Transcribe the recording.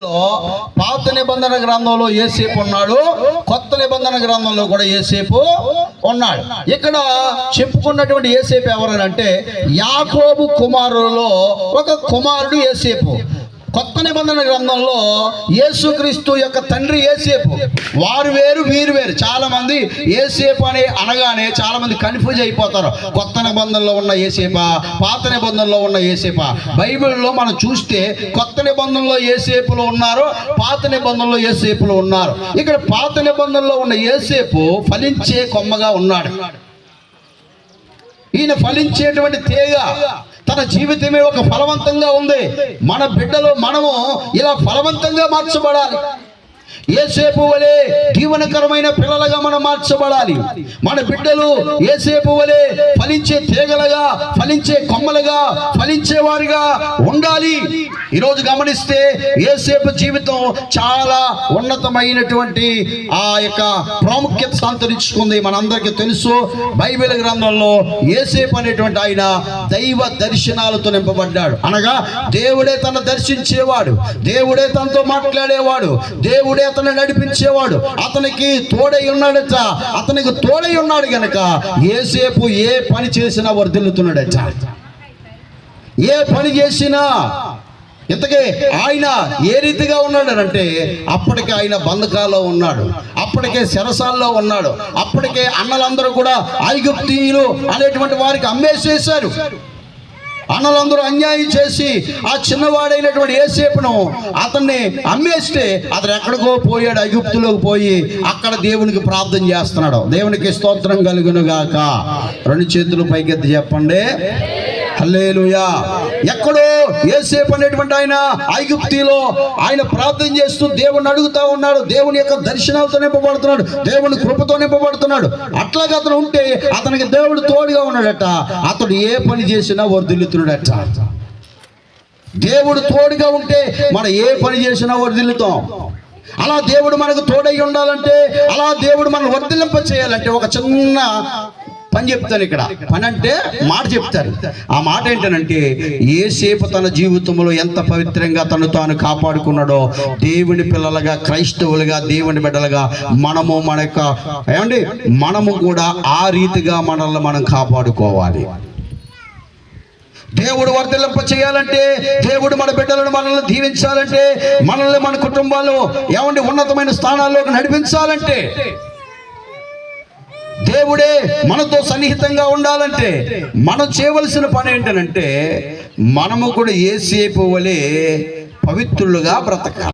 పాత నిబంధన గ్రంథంలో యేసేపు ఉన్నాడు, కొత్త నిబంధన గ్రంథంలో కూడా యేసేపు ఉన్నాడు. ఇక్కడ చెప్పుకున్నటువంటి యేసేపు ఎవరనంటే యాకోబు కుమారులలో ఒక కుమారుడు యేసేపు. కొత్త నిబంధన గ్రంథంలో యేసుక్రీస్తు యొక్క తండ్రి యేసేపు. వారు వేరు వీరు వేరు. చాలా మంది యేసేపు అని అనగానే చాలా మంది కన్ఫ్యూజ్ అయిపోతారు. కొత్త నిబంధనలో ఉన్న యేసేపా, పాత నిబంధనలో ఉన్న యేసేపా? బైబిల్లో మనం చూస్తే కొత్త నిబంధనలో యేసేపులు ఉన్నారు, పాత నిబంధనలో యేసేపులు ఉన్నారు. ఇక్కడ పాత నిబంధనలో ఉన్న యేసేపు ఫలించే కొమ్మగా ఉన్నాడు. ఈయన ఫలించేటువంటి తీగ. తన జీవితమే ఒక ఫలవంతంగా ఉంది. మన బిడ్డలు మనము ఇలా ఫలవంతంగా మార్చబడాలి. యేసేపు వలె దీవెనకరమైన పిల్లలుగా మనం మార్చబడాలి. మన బిడ్డలు యేసేపు వలె ఫలించే తీగలుగా, ఫలించే కొమ్మలుగా, ఫలించేవారిగా ఉండాలి. ఈరోజు గమనిస్తే యేసేపు జీవితం చాలా ఉన్నతమైనటువంటి ఆ యొక్క ప్రాముఖ్యత సంతరించుకుంది. మనందరికీ తెలుసు, బైబిల్ గ్రంథంలో యేసేపు అనేటువంటి ఆయన దైవ దర్శనాలతో నింపబడ్డాడు. అనగా దేవుడే తన దర్శించేవాడు, దేవుడే తనతో మాట్లాడేవాడు, దేవుడే అతన్ని నడిపించేవాడు, అతనికి తోడై ఉన్నాడట. అతనికి తోడై ఉన్నాడు గనక యేసేపు ఏ పని చేసినా వర్ధిల్లుతున్నాడట. ఏ పని చేసినా. ఇంతకీ ఆయన ఏ రీతిగా ఉన్నాడనంటే అప్పటికే ఆయన బంధకాల్లో ఉన్నాడు, అప్పటికే చెరసాల్లో ఉన్నాడు, అప్పటికే అన్నలందరూ కూడా ఐగుప్తీయులు అనేటువంటి వారికి అమ్మేసేశారు. అన్నలందరూ అన్యాయం చేసి ఆ చిన్నవాడైనటువంటి యేసేపును అతన్ని అమ్మేస్తే అతను ఎక్కడికో పోయాడు, ఐగుప్తులోకి పోయి అక్కడ దేవునికి ప్రార్థన చేస్తున్నాడు. దేవునికి స్తోత్రం కలుగును గాక. రెండు చేతులు పైకెత్తి చెప్పండి, హల్లెలూయా. ఎక్కడో యేసేపు అనేటువంటి ఆయన ఐగుప్తిలో ఆయన ప్రార్థన చేస్తూ దేవుని అడుగుతా ఉన్నాడు. దేవుని యొక్క దర్శనాలతో నింపబడుతున్నాడు, దేవుని కృపతో నింపబడుతున్నాడు. అట్లాగా అతను ఉంటే అతనికి దేవుడు తోడుగా ఉన్నాడట. అతడు ఏ పని చేసినా వర్ధిల్లుతున్నాడట. దేవుడు తోడుగా ఉంటే మనం ఏ పని చేసినా వర్ధిల్లుతాం. అలా దేవుడు మనకు తోడై ఉండాలంటే, అలా దేవుడు మనం వర్ధిల్లింప చేయాలంటే ఒక చిన్న పని చెప్తాను. ఇక్కడ పని అంటే మాట చెప్తారు. ఆ మాట ఏంటంటే యేసేపు తన జీవితంలో ఎంత పవిత్రంగా తను తాను కాపాడుకున్నాడో దేవుని పిల్లలుగా, క్రైస్తవులుగా, దేవుని బిడ్డలుగా మనము మన యొక్క మనము కూడా ఆ రీతిగా మనల్ని మనం కాపాడుకోవాలి. దేవుడు వర్ధిల్లింప చేయాలంటే, దేవుడు మన బిడ్డలను మనల్ని దీవించాలంటే, మనల్ని మన కుటుంబాలు ఉన్నతమైన స్థానాల్లోకి నడిపించాలంటే, దేవుడే మనతో సన్నిహితంగా ఉండాలంటే మనం చేయవలసిన పని ఏంటంటే మనము కూడా యేసేపు వలె పవిత్రులుగా బ్రతకాలి.